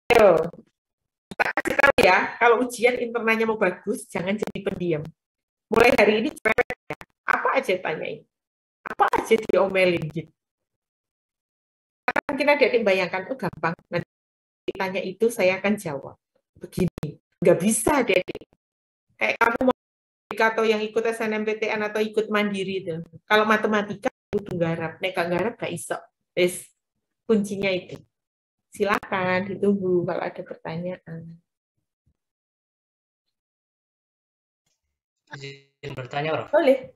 Ayo, tak kasih tahu ya, kalau ujian internalnya mau bagus, jangan jadi pendiam. Mulai hari ini, apa aja tanyain. Apa aja diomelin gitu. Karena mungkin adik-adik bayangkan, oh gampang, nanti ditanya itu saya akan jawab. Begini, nggak bisa adik-adik. Kayak kamu mau atau yang ikut SNMPTN atau ikut mandiri itu. Kalau matematika butuh garap, nek gak garap gak iso. Terus kuncinya itu. Silakan ditunggu kalau ada pertanyaan. Izin bertanya, Prof. Boleh.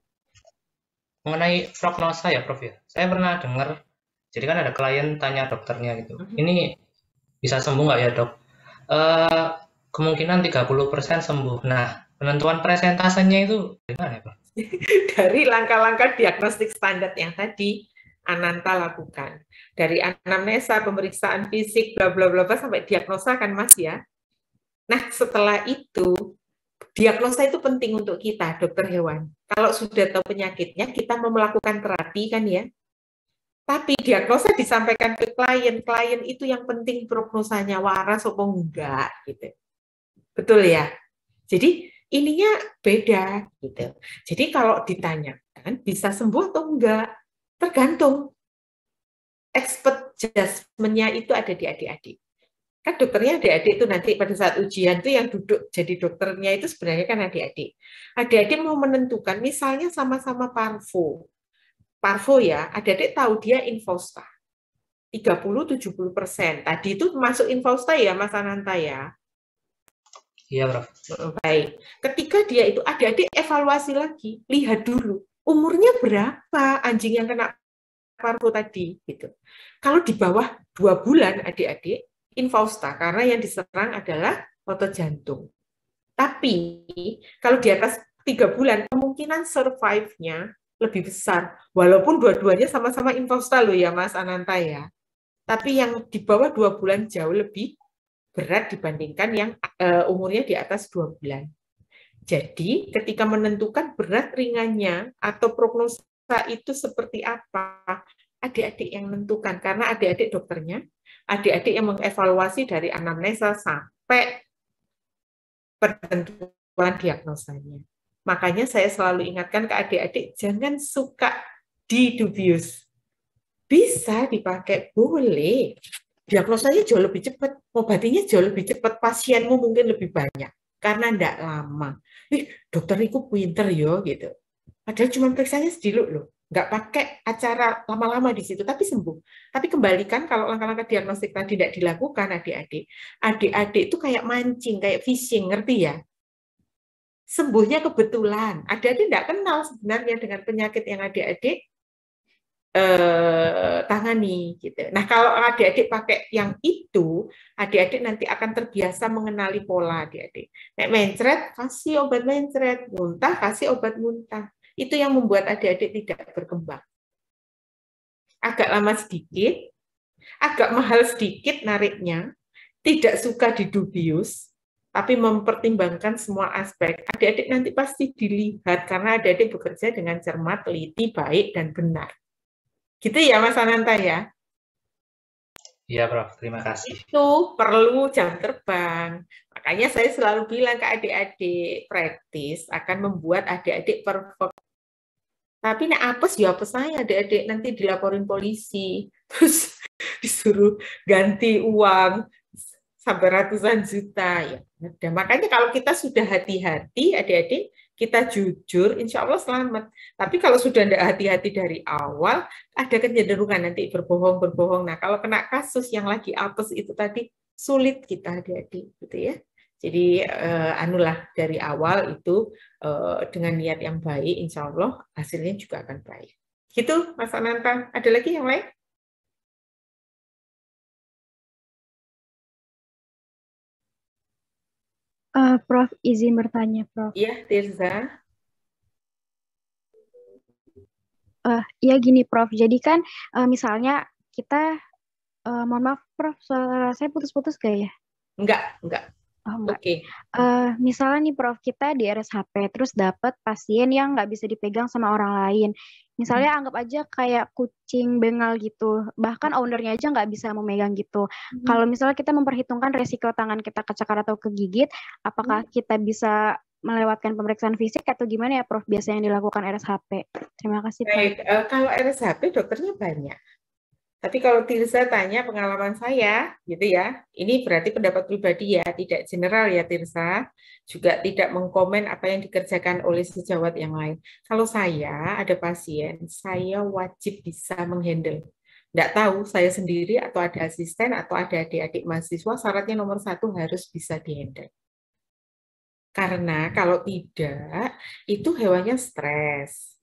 Mengenai prognosa ya, Prof ya. Saya pernah dengar, jadi kan ada klien tanya dokternya gitu. Ini bisa sembuh nggak ya, Dok? Kemungkinan 30% sembuh. Nah, penentuan presentasenya itu gimana ya, Prof? Dari langkah-langkah diagnostik standar yang tadi Ananta lakukan. Dari anamnesa, pemeriksaan fisik, bla bla bla sampai diagnosa kan Mas ya. Nah, setelah itu diagnosa itu penting untuk kita, dokter hewan. Kalau sudah tahu penyakitnya, kita mau melakukan terapi kan ya. Tapi diagnosa disampaikan ke klien itu yang penting prognosanya waras atau enggak gitu. Betul ya? Jadi ininya beda gitu. Jadi kalau ditanyakan bisa sembuh atau enggak, tergantung. Expert judgment-nya itu ada di adik-adik. Kan dokternya adik-adik itu nanti pada saat ujian itu yang duduk jadi dokternya itu sebenarnya kan adik-adik. Adik-adik mau menentukan misalnya sama-sama parvo. Parvo ya, adik-adik tahu dia Infosta. 30-70%. Tadi itu masuk Infosta ya Mas Ananta ya? Iya, Prof. Baik. Ketika dia itu adik-adik evaluasi lagi, lihat dulu umurnya berapa anjing yang kena parvo tadi gitu. Kalau di bawah 2 bulan adik-adik Infausta karena yang diserang adalah otot jantung. Tapi kalau di atas 3 bulan kemungkinan survive-nya lebih besar. Walaupun dua-duanya sama-sama Infausta loh ya Mas Ananta ya. Tapi yang di bawah 2 bulan jauh lebih berat dibandingkan yang umurnya di atas 2 bulan. Jadi ketika menentukan berat ringannya atau prognosa itu seperti apa, adik-adik yang menentukan karena adik-adik dokternya, adik-adik yang mengevaluasi dari anamnesa sampai penentuan diagnosanya. Makanya saya selalu ingatkan ke adik-adik jangan suka didubius. Bisa dipakai, boleh. Diagnosanya jauh lebih cepat, obatinya jauh lebih cepat, pasienmu mungkin lebih banyak karena tidak lama. Dokter itu pinter yo gitu. Padahal cuma periksanya sedikit loh, nggak pakai acara lama-lama di situ, tapi sembuh. Tapi kembalikan kalau langkah-langkah diagnostik tadi tidak dilakukan adik-adik, adik-adik itu kayak mancing, kayak fishing, ngerti ya? Sembuhnya kebetulan. Adik-adik tidak kenal sebenarnya dengan penyakit yang adik-adik tangani gitu. Nah, kalau adik-adik pakai yang itu, adik-adik nanti akan terbiasa mengenali pola adik-adik. Nek mencret, kasih obat mencret, muntah, kasih obat muntah. Itu yang membuat adik-adik tidak berkembang. Agak lama sedikit, agak mahal sedikit nariknya, tidak suka didubius, tapi mempertimbangkan semua aspek. Adik-adik nanti pasti dilihat karena adik-adik bekerja dengan cermat, teliti, baik, dan benar. Gitu ya Mas Ananta ya? Iya, Prof. Terima kasih. Itu perlu jam terbang. Makanya saya selalu bilang ke adik-adik, praktis akan membuat adik-adik perfect. Tapi nek apes ya apes saya adik-adik nanti dilaporin polisi. Terus disuruh ganti uang sampai ratusan juta ya. Dan makanya kalau kita sudah hati-hati adik-adik, kita jujur, insya Allah selamat. Tapi kalau sudah tidak hati-hati dari awal, ada kecenderungan nanti berbohong-berbohong. Nah, kalau kena kasus yang lagi apes itu tadi, sulit kita adik-adik, gitu ya. Jadi, anulah dari awal itu dengan niat yang baik, insya Allah hasilnya juga akan baik. Gitu, Mas Ananta. Ada lagi yang lain? Prof, izin bertanya, Prof. Iya, Tirza. Ya gini, Prof. Jadi kan misalnya kita, mohon maaf, Prof, suara saya putus-putus gak ya? Enggak. Oh, enggak. Oke. Misalnya nih, Prof, kita di RSHP, terus dapat pasien yang nggak bisa dipegang sama orang lain. Misalnya anggap aja kayak kucing bengal gitu, bahkan ownernya aja nggak bisa memegang gitu. Kalau misalnya kita memperhitungkan resiko tangan kita kecakar atau kegigit, apakah kita bisa melewatkan pemeriksaan fisik atau gimana ya Prof? Biasanya yang dilakukan RSHP. Terima kasih Prof. Baik, kalau RSHP dokternya banyak. Tapi kalau Tirza tanya pengalaman saya, gitu ya, ini berarti pendapat pribadi ya, tidak general ya Tirza, juga tidak mengkomen apa yang dikerjakan oleh sejawat yang lain. Kalau saya ada pasien, saya wajib bisa menghandle. Nggak tahu saya sendiri atau ada asisten atau ada adik-adik mahasiswa, syaratnya nomor satu harus bisa dihandle. Karena kalau tidak, itu hewannya stres,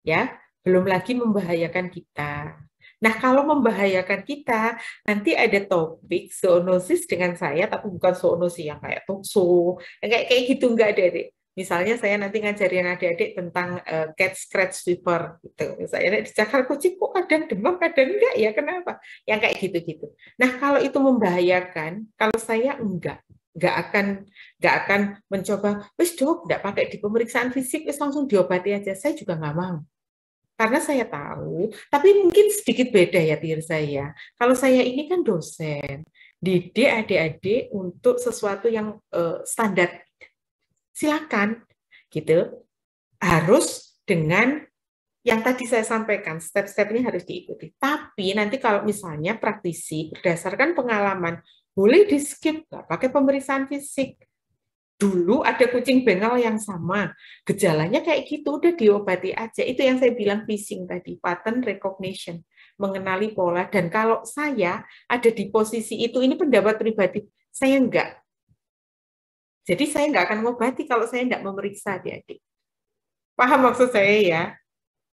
ya, belum lagi membahayakan kita. Nah, kalau membahayakan kita, nanti ada topik zoonosis dengan saya, tapi bukan zoonosis yang kayak tokso, yang kayak gitu nggak ada, Dek. Misalnya saya nanti ngajarin adik-adik tentang cat scratch fever, gitu. Misalnya dicakar kucing kok kadang demam, kadang enggak ya, kenapa? Yang kayak gitu-gitu. Nah, kalau itu membahayakan, kalau saya nggak akan mencoba, wis dok, nggak pakai di pemeriksaan fisik, wis langsung diobati aja. Saya juga nggak mau. Karena saya tahu, tapi mungkin sedikit beda ya Tirza ya. Kalau saya ini kan dosen, didik adik-adik untuk sesuatu yang standar. Silakan, gitu. Harus dengan yang tadi saya sampaikan, step-stepnya harus diikuti. Tapi nanti kalau misalnya praktisi berdasarkan pengalaman, boleh di-skip, nggak pakai pemeriksaan fisik. Dulu ada kucing bengal yang sama, gejalanya kayak gitu, udah diobati aja. Itu yang saya bilang phishing tadi, pattern recognition, mengenali pola. Dan kalau saya ada di posisi itu, ini pendapat pribadi, saya enggak. Jadi saya enggak akan mengobati kalau saya enggak memeriksa adik-adik. Paham maksud saya ya?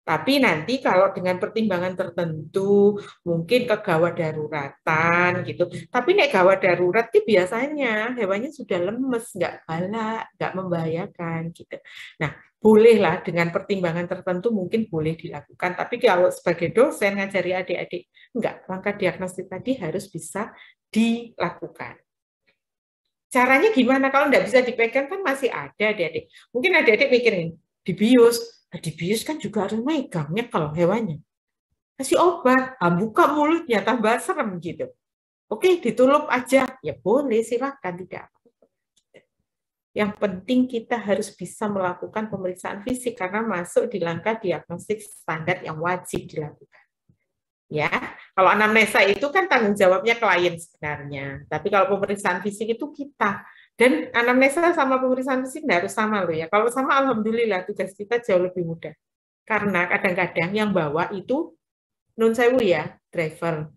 Tapi nanti kalau dengan pertimbangan tertentu, mungkin ke gawat daruratan gitu. Tapi nek gawat darurat itu biasanya hewannya sudah lemes, nggak galak, nggak membahayakan gitu. Nah, bolehlah dengan pertimbangan tertentu mungkin boleh dilakukan. Tapi kalau sebagai dosen ngajari adik-adik, enggak, langkah diagnostik tadi harus bisa dilakukan. Caranya gimana? Kalau nggak bisa dipegang kan masih ada adik-adik. Mungkin adik-adik mikirin, dibius. Di bius kan juga harus megangnya kalau hewannya. Kasih obat, buka mulutnya, tambah serem gitu. Oke, ditulup aja. Ya boleh, silakan, tidak apa-apa. Yang penting kita harus bisa melakukan pemeriksaan fisik karena masuk di langkah diagnostik standar yang wajib dilakukan. Ya, kalau anamnesa itu kan tanggung jawabnya klien sebenarnya. Tapi kalau pemeriksaan fisik itu kita. Dan anamnesa sama pemeriksaan fisik nggak harus sama loh ya. Kalau sama, alhamdulillah tugas kita jauh lebih mudah. Karena kadang-kadang yang bawa itu nun sewu ya, driver,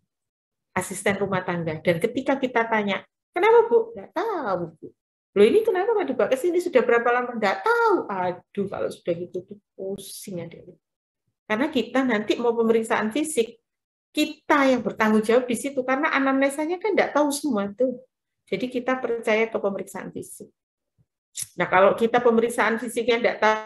asisten rumah tangga. Dan ketika kita tanya, kenapa Bu? Nggak tahu Bu. Loh ini kenapa nggak dibawa ke sini? Sudah berapa lama? Nggak tahu. Aduh, kalau sudah gitu tuh pusing ya. Karena kita nanti mau pemeriksaan fisik, kita yang bertanggung jawab di situ. Karena anamnesanya kan nggak tahu semua tuh. Jadi kita percaya ke pemeriksaan fisik. Nah, kalau kita pemeriksaan fisiknya tidak tahu,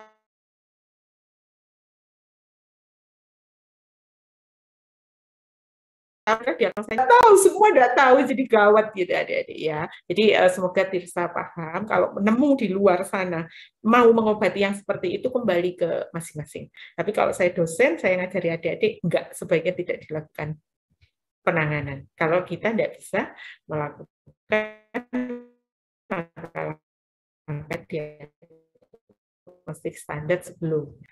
semua tidak tahu, jadi gawat gitu adik-adik ya. Jadi semoga Tirza paham, kalau menemu di luar sana, mau mengobati yang seperti itu kembali ke masing-masing. Tapi kalau saya dosen, saya ngajari adik-adik, enggak, sebaiknya tidak dilakukan penanganan. Kalau kita tidak bisa melakukan langkah diagnostik standar sebelumnya.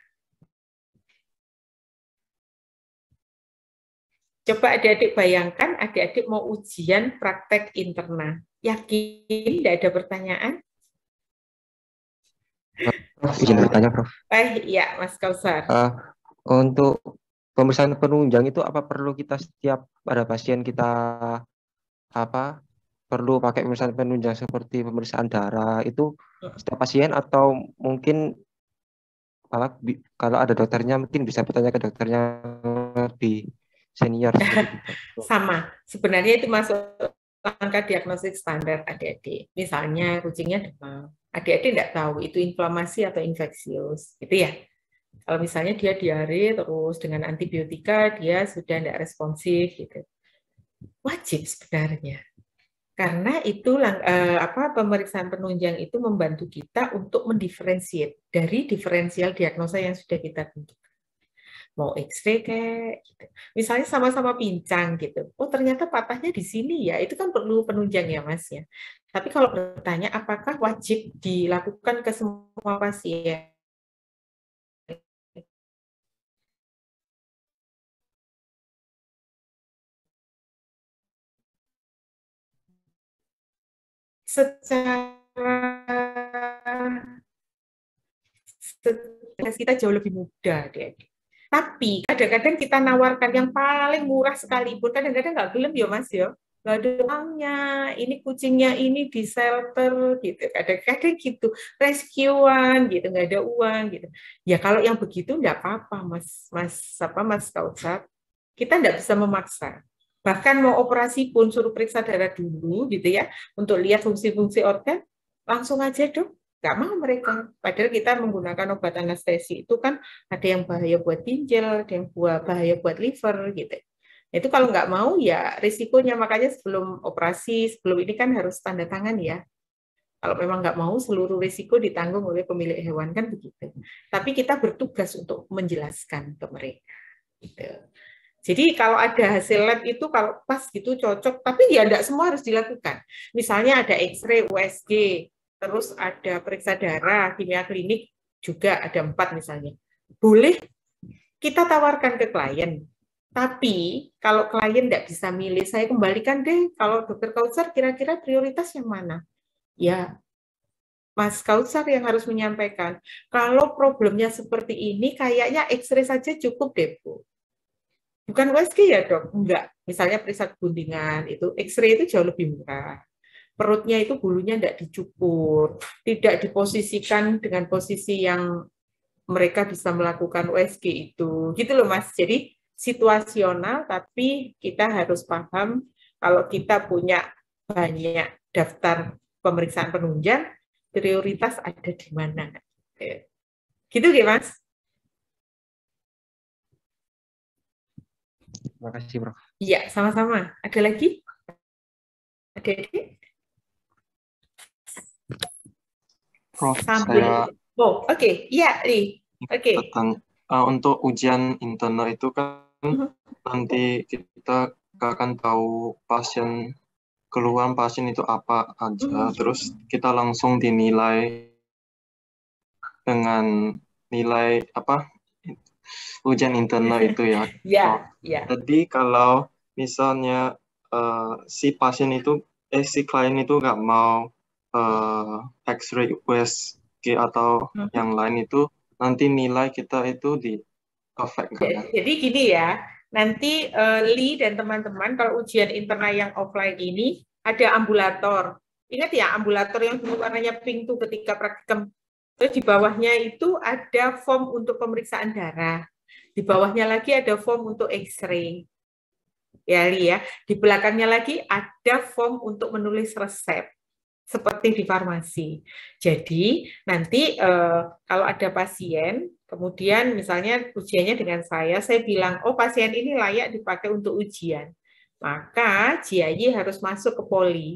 Coba adik-adik bayangkan, adik-adik mau ujian praktek interna. Yakin tidak ada pertanyaan? Prof, izin bertanya, Prof. Ya, Mas Kausar. Untuk pemeriksaan penunjang itu apa perlu kita setiap pada pasien kita perlu pakai pemeriksaan penunjang seperti pemeriksaan darah itu setiap pasien atau mungkin kalau ada dokternya mungkin bisa bertanya ke dokternya lebih senior seperti itu. Sama, sebenarnya itu masuk langkah diagnostik standar adik-adik. Misalnya kucingnya demam, adik-adik tidak tahu itu inflamasi atau infeksius, gitu ya. Kalau misalnya dia diare terus dengan antibiotika dia sudah tidak responsif, gitu. Wajib sebenarnya. Karena itu pemeriksaan penunjang itu membantu kita untuk mendiferensiate dari diferensial diagnosa yang sudah kita tentukan. mau X-ray kayak gitu. Misalnya sama-sama pincang gitu. Oh, ternyata patahnya di sini ya. Itu kan perlu penunjang ya, Mas ya. Tapi kalau bertanya apakah wajib dilakukan ke semua pasien? Secara kita jauh lebih mudah deh. Tapi kadang-kadang kita nawarkan yang paling murah sekalipun, kadang-kadang nggak gelem ya Mas ya. Nggak ada uangnya, ini kucingnya ini di shelter gitu. Kadang-kadang gitu, rescuean gitu, nggak ada uang gitu. Ya kalau yang begitu nggak apa-apa Mas Kautsar. Kita nggak bisa memaksa. Bahkan mau operasi pun suruh periksa darah dulu gitu ya, untuk lihat fungsi-fungsi organ, langsung aja dong. Nggak mau mereka. Padahal kita menggunakan obat anestesi itu kan ada yang bahaya buat ginjal, ada yang bahaya buat liver gitu. Itu kalau nggak mau ya risikonya, makanya sebelum operasi, sebelum ini kan harus tanda tangan ya. Kalau memang nggak mau, seluruh risiko ditanggung oleh pemilik hewan kan begitu. Tapi kita bertugas untuk menjelaskan ke mereka. Gitu. Jadi kalau ada hasil lab itu kalau pas gitu cocok, tapi ya tidak semua harus dilakukan. Misalnya ada X-ray, USG, terus ada periksa darah, kimia klinik juga ada 4 misalnya. Boleh kita tawarkan ke klien. Tapi kalau klien tidak bisa milih, saya kembalikan deh, kalau dokter Kautsar kira-kira prioritas yang mana? Ya, Mas Kautsar yang harus menyampaikan. Kalau problemnya seperti ini, kayaknya X-ray saja cukup deh, Bu. Bukan USG ya, Dok? Enggak. Misalnya periksa guntingan, itu X-ray itu jauh lebih murah. Perutnya itu bulunya tidak dicukur, tidak diposisikan dengan posisi yang mereka bisa melakukan USG itu. Gitu loh, Mas. Jadi situasional, tapi kita harus paham kalau kita punya banyak daftar pemeriksaan penunjang, prioritas ada di mana. Gitu ya, Mas? Terima kasih, Prof. Iya, sama-sama. Ada lagi? Adik-adik? Prof, Sambil. saya Oh, oke. Iya, Li. Oke. bertanya, untuk ujian internal itu kan nanti kita akan tahu pasien, keluhan pasien itu apa aja, terus kita langsung dinilai dengan nilai apa ujian internal itu ya. Ya, ya. Jadi kalau misalnya si pasien itu, si klien itu nggak mau X-ray USG atau yang lain itu, nanti nilai kita itu di affect kan ya? Jadi gini ya, nanti Li dan teman-teman kalau ujian internal yang offline ini ada ambulator. Ingat ya, ambulator yang dulu warnanya pink tuh ketika praktikum. Terus di bawahnya itu ada form untuk pemeriksaan darah. Di bawahnya lagi ada form untuk X-ray. Ya, Li ya. Di belakangnya lagi ada form untuk menulis resep. Seperti di farmasi. Jadi nanti kalau ada pasien, kemudian misalnya ujiannya dengan saya bilang, oh pasien ini layak dipakai untuk ujian. Maka JIY harus masuk ke poli,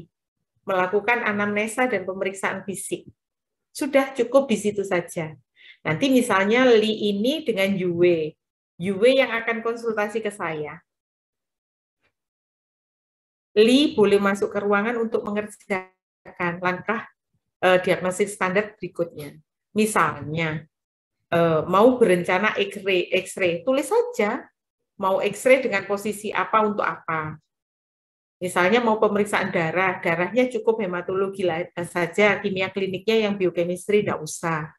melakukan anamnesa dan pemeriksaan fisik. Sudah cukup di situ saja. Nanti misalnya Li ini dengan Yue yang akan konsultasi ke saya. Li boleh masuk ke ruangan untuk mengerjakan langkah diagnosis standar berikutnya. Misalnya, mau berencana X-ray, tulis saja mau X-ray dengan posisi apa untuk apa. Misalnya mau pemeriksaan darah, darahnya cukup hematologi saja, kimia kliniknya yang biochemistry tidak usah.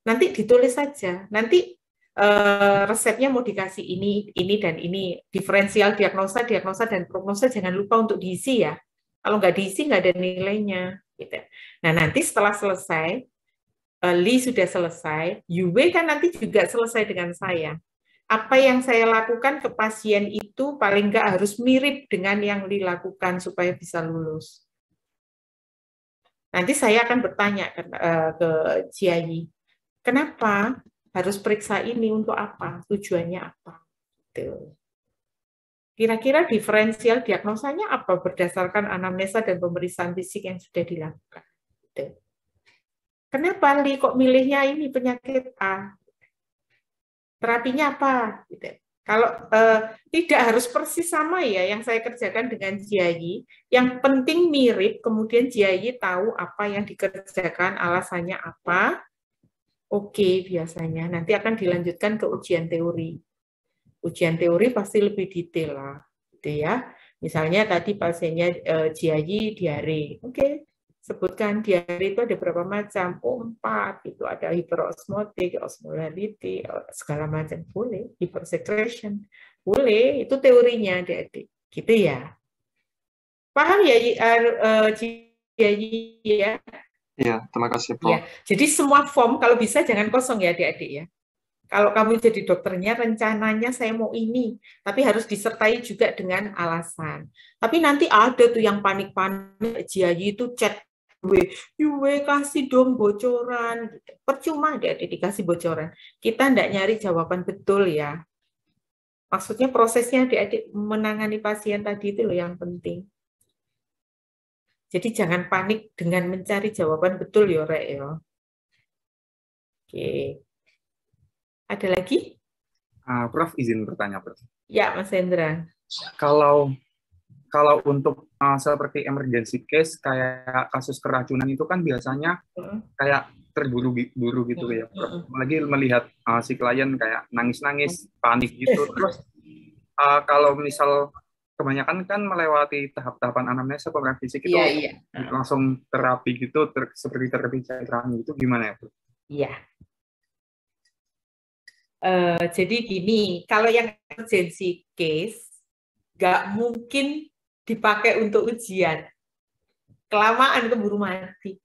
Nanti ditulis saja. Nanti resepnya mau dikasih ini dan ini. Diferensial diagnosa dan prognosa jangan lupa untuk diisi ya. Kalau nggak diisi nggak ada nilainya. Gitu. Nah nanti setelah selesai, Li sudah selesai, Yue kan nanti juga selesai dengan saya. Apa yang saya lakukan ke pasien itu paling nggak harus mirip dengan yang Li lakukan supaya bisa lulus. Nanti saya akan bertanya ke Jiayi, kenapa harus periksa ini untuk apa? Tujuannya apa? Gitu. Kira-kira diferensial diagnosanya apa berdasarkan anamnesa dan pemeriksaan fisik yang sudah dilakukan? Gitu. Kenapa Li kok milihnya ini penyakit A? terapinya apa? Gitu. Kalau tidak harus persis sama ya yang saya kerjakan dengan Jiayi, yang penting mirip, kemudian Jiayi tahu apa yang dikerjakan, alasannya apa, oke biasanya. Nanti akan dilanjutkan ke ujian teori. Ujian teori pasti lebih detail lah, gitu ya. Misalnya tadi pasiennya Jiayi diare, oke. Sebutkan diare itu ada berapa macam? Oh, 4. Itu ada hiperosmotik, osmolality, segala macam. Boleh. Hypersecretion. Boleh. Itu teorinya, adik-adik. Gitu ya. Paham ya, Jiayi ya? Iya, terima kasih, Prof. Ya. Jadi semua form, kalau bisa jangan kosong ya, adik-adik ya. Kalau kamu jadi dokternya, rencananya saya mau ini, tapi harus disertai juga dengan alasan. Tapi nanti ada tuh yang panik-panik, Jiayi itu chat Yue kasih dong bocoran. Percuma dia dikasih bocoran. Kita tidak nyari jawaban betul ya. Maksudnya prosesnya adik-adik menangani pasien tadi itu loh yang penting. Jadi jangan panik dengan mencari jawaban betul ya, Rek ya. Oke. Ada lagi? Prof, izin bertanya, Prof. Ya, Mas Hendra. Kalau untuk seperti emergency case kayak kasus keracunan itu kan biasanya kayak terburu-buru gitu ya, Prof. Apalagi melihat si klien kayak nangis-nangis, panik gitu. Terus kalau misal kebanyakan kan melewati tahap-tahapan anamnesa pemeriksaan fisik itu langsung terapi gitu, seperti terapi cairan gitu, gimana ya, Prof? Iya. Jadi gini, kalau yang emergency case nggak mungkin dipakai untuk ujian, kelamaan keburu mati.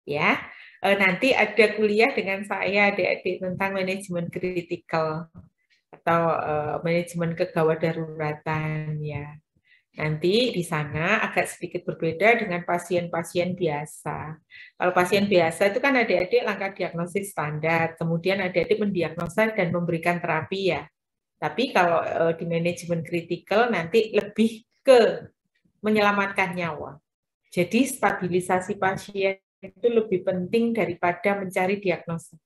Ya, nanti ada kuliah dengan saya adik-adik tentang manajemen kritikal atau manajemen kegawat daruratan ya. Nanti di sana agak sedikit berbeda dengan pasien-pasien biasa. Kalau pasien biasa itu kan adik-adik langkah diagnosis standar, kemudian adik-adik mendiagnosa dan memberikan terapi ya. Tapi kalau di manajemen kritikal nanti lebih ke menyelamatkan nyawa. Jadi stabilisasi pasien itu lebih penting daripada mencari diagnosa.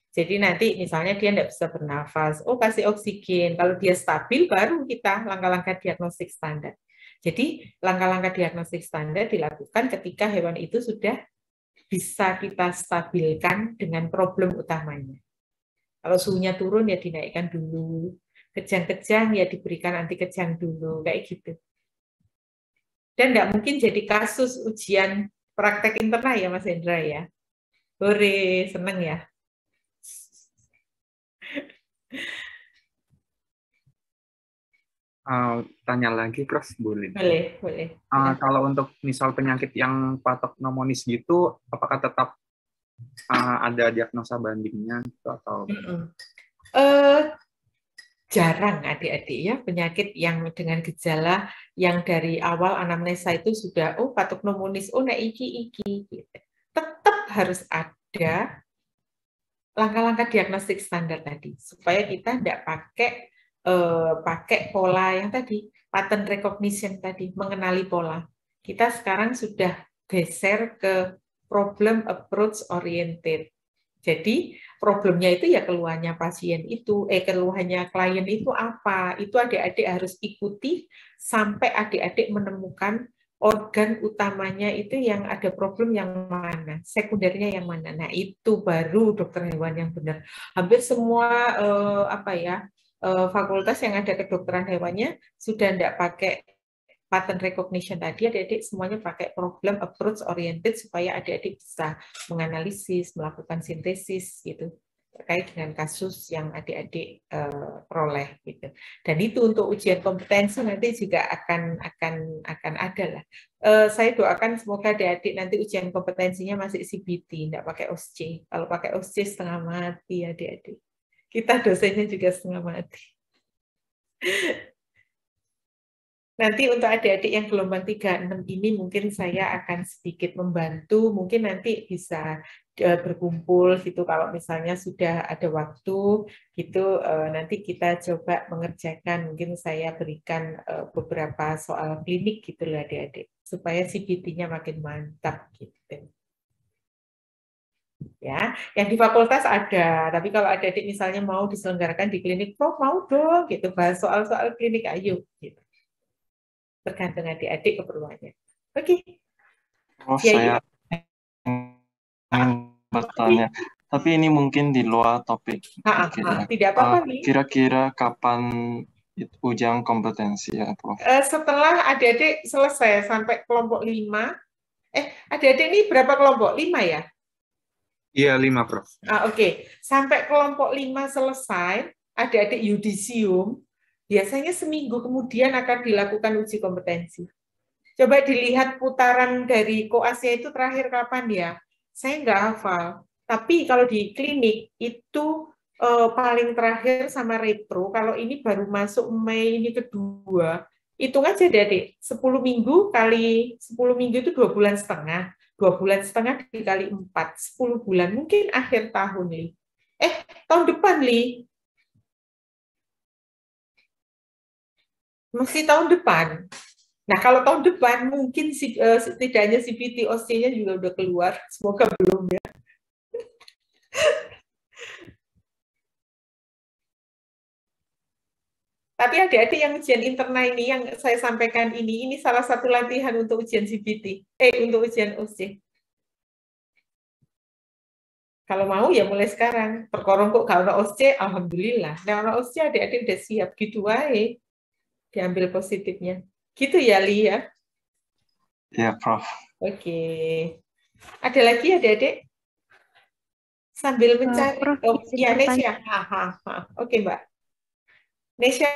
Jadi nanti misalnya dia tidak bisa bernafas, oh kasih oksigen. Kalau dia stabil, baru kita langkah-langkah diagnostik standar. Jadi langkah-langkah diagnostik standar dilakukan ketika hewan itu sudah bisa kita stabilkan dengan problem utamanya. Kalau suhunya turun ya dinaikkan dulu, kejang-kejang ya diberikan anti kejang dulu, kayak gitu. Dan tidak mungkin jadi kasus ujian praktek internal ya Mas Hendra ya. Hore, seneng ya. Tanya lagi, Prof, boleh? Boleh. Kalau untuk misal penyakit yang patok pneumonis gitu, apakah tetap ada diagnosa bandingnya gitu, atau? Jarang adik-adik ya penyakit yang dengan gejala yang dari awal anamnesa itu sudah patok pneumonis, nah iki gitu. Tetap harus ada langkah-langkah diagnostik standar tadi supaya kita tidak pakai pola yang tadi pattern recognition tadi, mengenali pola. Kita sekarang sudah geser ke problem approach oriented. Jadi problemnya itu ya keluhannya pasien itu, keluhannya klien itu apa? Itu adik-adik harus ikuti sampai adik-adik menemukan organ utamanya itu yang ada problem yang mana, sekundernya yang mana. Nah itu baru dokter hewan yang benar. Hampir semua fakultas yang ada kedokteran hewannya sudah tidak pakai pattern recognition tadi, adik-adik semuanya pakai problem approach oriented supaya adik-adik bisa menganalisis, melakukan sintesis gitu terkait dengan kasus yang adik-adik peroleh gitu. Dan itu untuk ujian kompetensi nanti juga akan ada lah. Saya doakan semoga adik-adik nanti ujian kompetensinya masih CBT, tidak pakai OSCE. Kalau pakai OSCE setengah mati adik-adik. Kita dosennya juga setengah mati. Nanti untuk adik-adik yang gelombang 36 ini mungkin saya akan sedikit membantu, mungkin nanti bisa berkumpul gitu kalau misalnya sudah ada waktu gitu, nanti kita coba mengerjakan, mungkin saya berikan beberapa soal klinik gitu lah adik-adik supaya CBT-nya makin mantap gitu. Ya, yang di fakultas ada, tapi kalau adik-adik misalnya mau diselenggarakan di klinik, Prof mau dong, gitu, bahas soal-soal klinik, ayo, gitu. Tergantung adik-adik keperluannya. Oke. Prof, Ya, saya ingin bertanya, tapi ini mungkin di luar topik. Oke, ya. tidak apa-apa nih. Kira-kira kapan ujian kompetensi ya, Prof? Setelah adik-adik selesai sampai kelompok 5, adik-adik ini berapa kelompok? 5 ya? Iya, 5, Prof. Oke. Sampai kelompok 5 selesai, adik-adik yudisium, biasanya seminggu kemudian akan dilakukan uji kompetensi. Coba dilihat putaran dari koasnya itu terakhir kapan ya? Saya nggak hafal. Tapi kalau di klinik itu paling terakhir sama retro, kalau ini baru masuk Mei ini kedua, hitung aja deh, adik. 10 minggu kali 10 minggu itu 2 bulan setengah. 2 bulan setengah dikali 4, 10 bulan. Mungkin akhir tahun, Li. Tahun depan, Li. Masih tahun depan. Nah, kalau tahun depan mungkin setidaknya CPT OC-nya juga udah keluar. Semoga belum ya. Tapi adik-adik yang ujian internal ini, yang saya sampaikan ini salah satu latihan untuk ujian CPT. Untuk ujian OC. Kalau mau ya mulai sekarang. Perkorong kok kalau OC, alhamdulillah. Nah, OC adik-adik udah siap gitu wae. Diambil positifnya. Gitu ya, Li ya? Ya, Prof. Oke. Ada lagi adik-adik? Sambil mencari. Prof, Ya, Nesya. Oke, Mbak. Nesya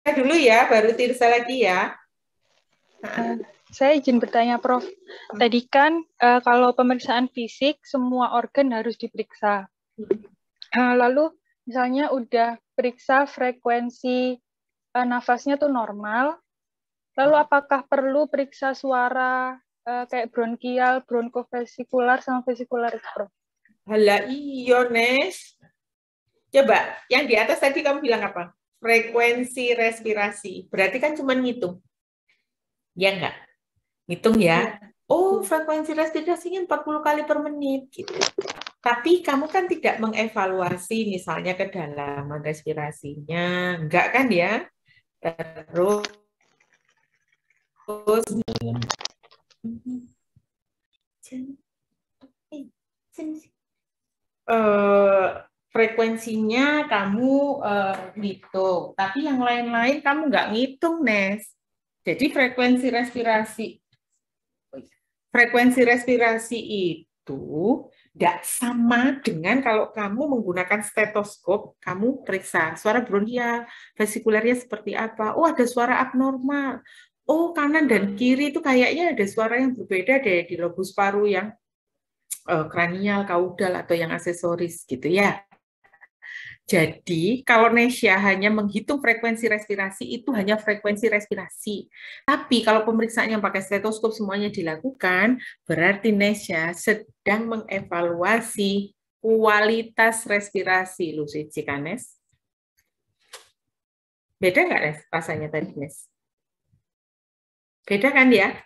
dulu ya, baru Tirsa lagi ya. Saya izin bertanya, Prof. Tadi kan kalau pemeriksaan fisik, semua organ harus diperiksa. Lalu misalnya udah periksa frekuensi nafasnya tuh normal, lalu apakah perlu periksa suara kayak bronkial, bronkovesikular, sama vesikular itu, Prof? Halah iyo, Nes. Coba, yang di atas tadi kamu bilang apa? Frekuensi respirasi. Berarti kan cuma ngitung. Ya enggak? Ngitung ya. Oh, frekuensi respirasinya 40 kali per menit. Gitu. Tapi kamu kan tidak mengevaluasi misalnya kedalaman respirasinya. Enggak kan ya? Terus frekuensinya kamu ngitung, tapi yang lain-lain kamu nggak ngitung, Nes. Jadi frekuensi respirasi itu tidak sama dengan kalau kamu menggunakan stetoskop, kamu periksa suara bronkial, vesikulernya seperti apa. Oh, ada suara abnormal. Oh, kanan dan kiri itu kayaknya ada suara yang berbeda deh di lobus paru yang kranial, kaudal, atau yang aksesoris gitu ya. Jadi, kalau Nesya hanya menghitung frekuensi respirasi, itu hanya frekuensi respirasi. Tapi kalau pemeriksaan yang pakai stetoskop semuanya dilakukan, berarti Nesya sedang mengevaluasi kualitas respirasi. Lu kan, Nes? Beda nggak, Nes, rasanya tadi, Nes? Beda kan ya?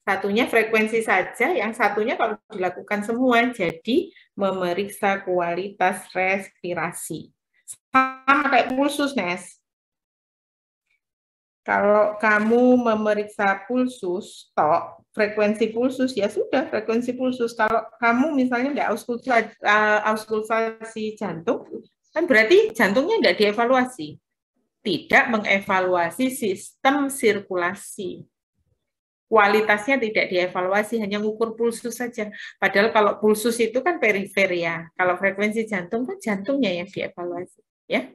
Satunya frekuensi saja, yang satunya kalau dilakukan semua, jadi memeriksa kualitas respirasi. Sama kayak pulsus, Nes. Kalau kamu memeriksa pulsus, frekuensi pulsus, ya sudah, frekuensi pulsus. Kalau kamu misalnya nggak auskultasi jantung, kan berarti jantungnya nggak dievaluasi. Tidak mengevaluasi sistem sirkulasi. Kualitasnya tidak dievaluasi, hanya mengukur pulsus saja. Padahal kalau pulsus itu kan periferia. Kalau frekuensi jantung kan jantungnya yang dievaluasi. Ya.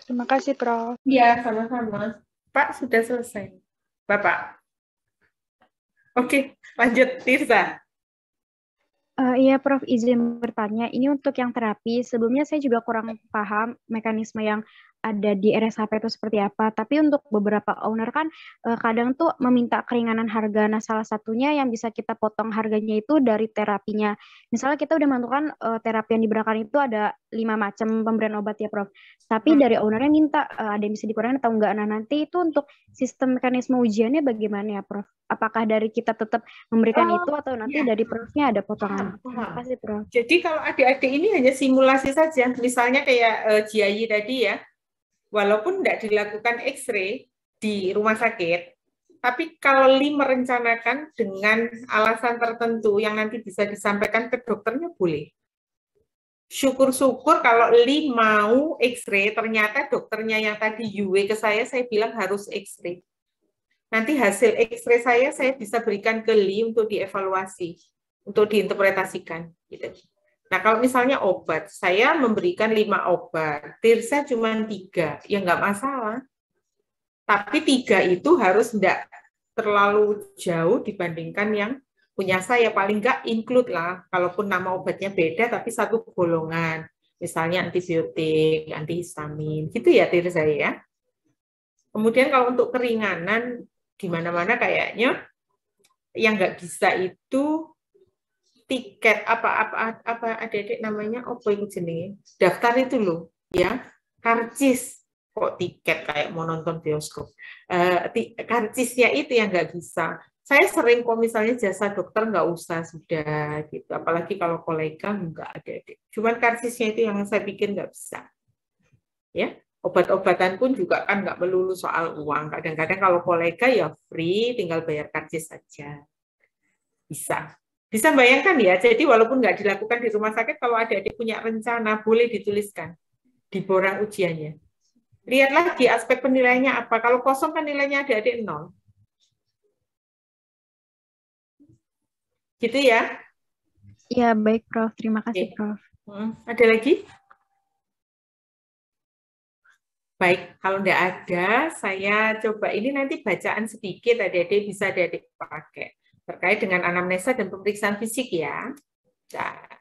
Terima kasih, Prof. Iya, sama-sama. Pak, sudah selesai. Bapak. Oke, lanjut, Tirza. Iya, Prof, izin bertanya. Ini untuk yang terapi. Sebelumnya saya juga kurang paham mekanisme yang ada di RSHP itu seperti apa. Tapi untuk beberapa owner kan kadang tuh meminta keringanan harga. Nah, salah satunya yang bisa kita potong harganya itu dari terapinya. Misalnya kita udah menentukan terapi yang diberikan itu ada 5 macam pemberian obat ya, Prof. Tapi dari ownernya minta ada yang bisa dikurangin atau enggak. Nah, nanti itu untuk sistem mekanisme ujiannya bagaimana ya, Prof? Apakah dari kita tetap memberikan itu atau nanti dari Profnya ada potongan? Terima kasih, Prof. Jadi kalau adik-adik ini hanya simulasi saja, misalnya kayak Jiayi tadi ya, walaupun tidak dilakukan X-ray di rumah sakit, tapi kalau Li merencanakan dengan alasan tertentu yang nanti bisa disampaikan ke dokternya boleh. Syukur-syukur kalau Li mau X-ray, ternyata dokternya yang tadi UW ke saya bilang harus X-ray. Nanti hasil X-ray saya bisa berikan ke Li untuk dievaluasi, untuk diinterpretasikan. Gitu. Nah, kalau misalnya obat, saya memberikan 5 obat, Tirsa cuma 3, ya nggak masalah. Tapi 3 itu harus tidak terlalu jauh dibandingkan yang punya saya, paling nggak include lah, kalaupun nama obatnya beda, tapi satu golongan. Misalnya antibiotik, antihistamin, gitu ya Tirsa ya. Kemudian kalau untuk keringanan, di mana-mana kayaknya yang nggak bisa itu tiket apa adik-adik namanya apa itu jenenge daftar itu loh ya, karcis, kok tiket kayak mau nonton bioskop, karcisnya itu yang nggak bisa. Saya sering kok misalnya jasa dokter nggak usah sudah gitu, apalagi kalau kolega nggak adik-adik, cuman karcisnya itu yang saya pikir nggak bisa ya. Obat-obatan pun juga kan nggak melulu soal uang, kadang-kadang kalau kolega ya free, tinggal bayar karcis saja bisa. Bisa bayangkan ya, jadi walaupun nggak dilakukan di rumah sakit, kalau adik-adik punya rencana, boleh dituliskan di borang ujiannya. Lihat lagi aspek penilaiannya apa. Kalau kosong kan nilainya adik-adik 0. Gitu ya? Ya, baik Prof. Terima kasih, Prof. Ada lagi? Baik, kalau nggak ada, saya coba ini nanti bacaan sedikit, adik-adik bisa adik-adik pakai terkait dengan anamnesa dan pemeriksaan fisik ya. Nah,